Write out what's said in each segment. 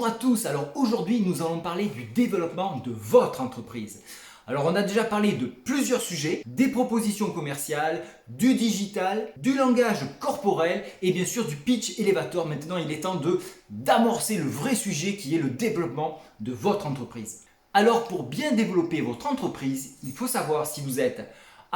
Bonjour à tous, alors aujourd'hui nous allons parler du développement de votre entreprise. Alors on a déjà parlé de plusieurs sujets, des propositions commerciales, du digital, du langage corporel et bien sûr du pitch elevator. Maintenant il est temps d'amorcer le vrai sujet qui est le développement de votre entreprise. Alors pour bien développer votre entreprise, il faut savoir si vous êtes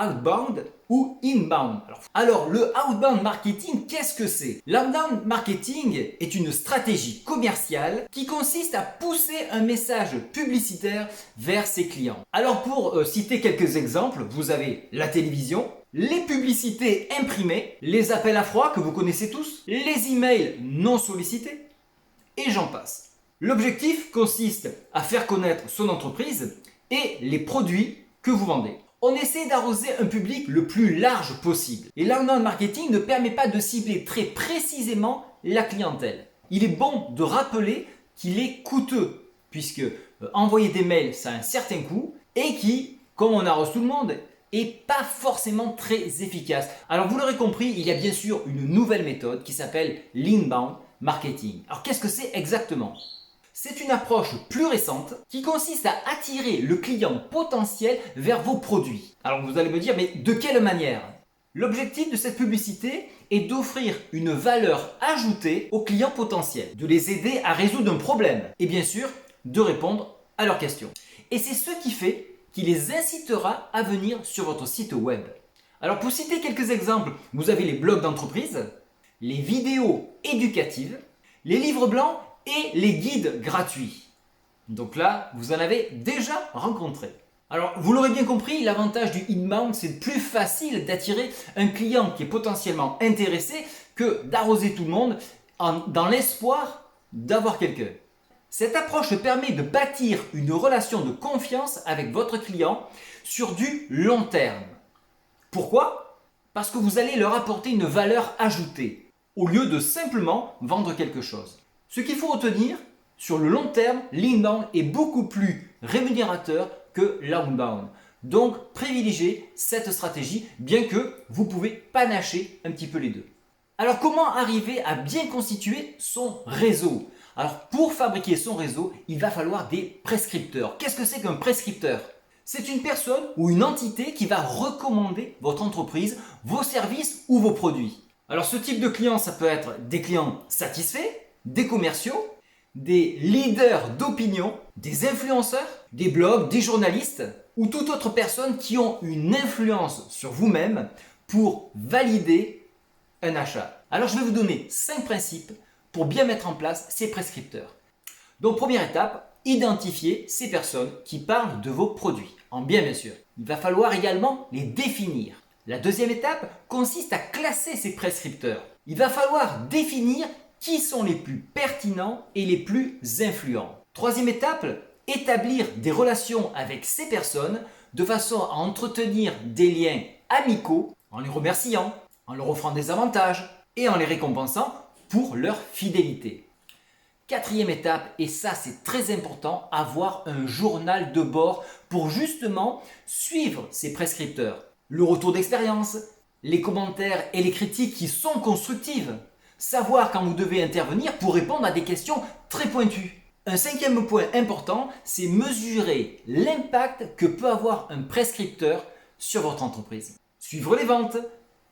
outbound ou inbound. Alors le outbound marketing, qu'est-ce que c'est? L'outbound marketing est une stratégie commerciale qui consiste à pousser un message publicitaire vers ses clients. Alors pour citer quelques exemples, vous avez la télévision, les publicités imprimées, les appels à froid que vous connaissez tous, les emails non sollicités et j'en passe. L'objectif consiste à faire connaître son entreprise et les produits que vous vendez. On essaie d'arroser un public le plus large possible. Et l'outbound marketing ne permet pas de cibler très précisément la clientèle. Il est bon de rappeler qu'il est coûteux, puisque envoyer des mails, ça a un certain coût, et qui, comme on arrose tout le monde, est pas forcément très efficace. Alors vous l'aurez compris, il y a bien sûr une nouvelle méthode qui s'appelle l'inbound marketing. Alors qu'est-ce que c'est exactement ? C'est une approche plus récente qui consiste à attirer le client potentiel vers vos produits. Alors vous allez me dire, mais de quelle manière? L'objectif de cette publicité est d'offrir une valeur ajoutée aux clients potentiels, de les aider à résoudre un problème et bien sûr de répondre à leurs questions. Et c'est ce qui les incitera à venir sur votre site web. Alors pour citer quelques exemples, vous avez les blogs d'entreprise, les vidéos éducatives, les livres blancs et les guides gratuits. Donc là, vous en avez déjà rencontré. Alors, vous l'aurez bien compris, l'avantage du inbound, c'est plus facile d'attirer un client qui est potentiellement intéressé que d'arroser tout le monde dans l'espoir d'avoir quelqu'un. Cette approche permet de bâtir une relation de confiance avec votre client sur du long terme. Pourquoi ? Parce que vous allez leur apporter une valeur ajoutée, au lieu de simplement vendre quelque chose. Ce qu'il faut retenir, sur le long terme, l'inbound est beaucoup plus rémunérateur que l'outbound. Donc, privilégiez cette stratégie, bien que vous pouvez panacher un petit peu les deux. Alors, comment arriver à bien constituer son réseau? Alors, pour fabriquer son réseau, il va falloir des prescripteurs. Qu'est-ce que c'est qu'un prescripteur? C'est une personne ou une entité qui va recommander votre entreprise, vos services ou vos produits. Alors, ce type de client, ça peut être des clients satisfaits, des commerciaux, des leaders d'opinion, des influenceurs, des blogs, des journalistes ou toute autre personne qui ont une influence sur vous-même pour valider un achat. Alors je vais vous donner 5 principes pour bien mettre en place ces prescripteurs. Donc première étape, identifier ces personnes qui parlent de vos produits. En bien sûr. Il va falloir également les définir. La deuxième étape consiste à classer ces prescripteurs. Il va falloir définir qui sont les plus pertinents et les plus influents. Troisième étape, établir des relations avec ces personnes de façon à entretenir des liens amicaux en les remerciant, en leur offrant des avantages et en les récompensant pour leur fidélité. Quatrième étape, et ça c'est très important, avoir un journal de bord pour justement suivre ces prescripteurs. Le retour d'expérience, les commentaires et les critiques qui sont constructives. Savoir quand vous devez intervenir pour répondre à des questions très pointues. Un cinquième point important, c'est mesurer l'impact que peut avoir un prescripteur sur votre entreprise. Suivre les ventes,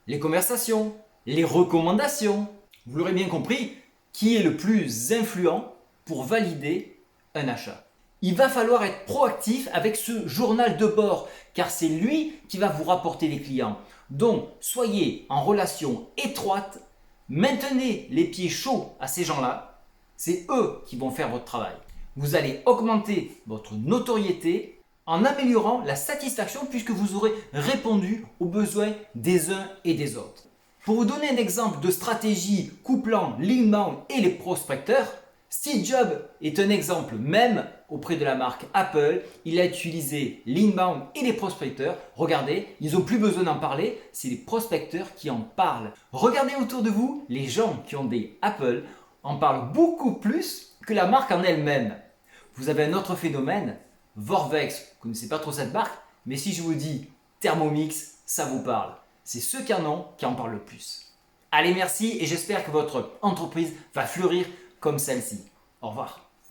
les conversations, les recommandations. Vous l'aurez bien compris, qui est le plus influent pour valider un achat. Il va falloir être proactif avec ce journal de bord, car c'est lui qui va vous rapporter les clients. Donc, soyez en relation étroite. Maintenez les pieds chauds à ces gens-là, c'est eux qui vont faire votre travail. Vous allez augmenter votre notoriété en améliorant la satisfaction puisque vous aurez répondu aux besoins des uns et des autres. Pour vous donner un exemple de stratégie couplant l'inbound et les prospecteurs, Steve Jobs est un exemple même auprès de la marque Apple. Il a utilisé l'inbound et les prospecteurs. Regardez, ils n'ont plus besoin d'en parler, c'est les prospecteurs qui en parlent. Regardez autour de vous, les gens qui ont des Apple en parlent beaucoup plus que la marque en elle-même. Vous avez un autre phénomène, Vortex, vous ne connaissez pas trop cette marque, mais si je vous dis Thermomix, ça vous parle. C'est ceux qui en ont qui en parlent le plus. Allez, merci et j'espère que votre entreprise va fleurir comme celle-ci. Au revoir.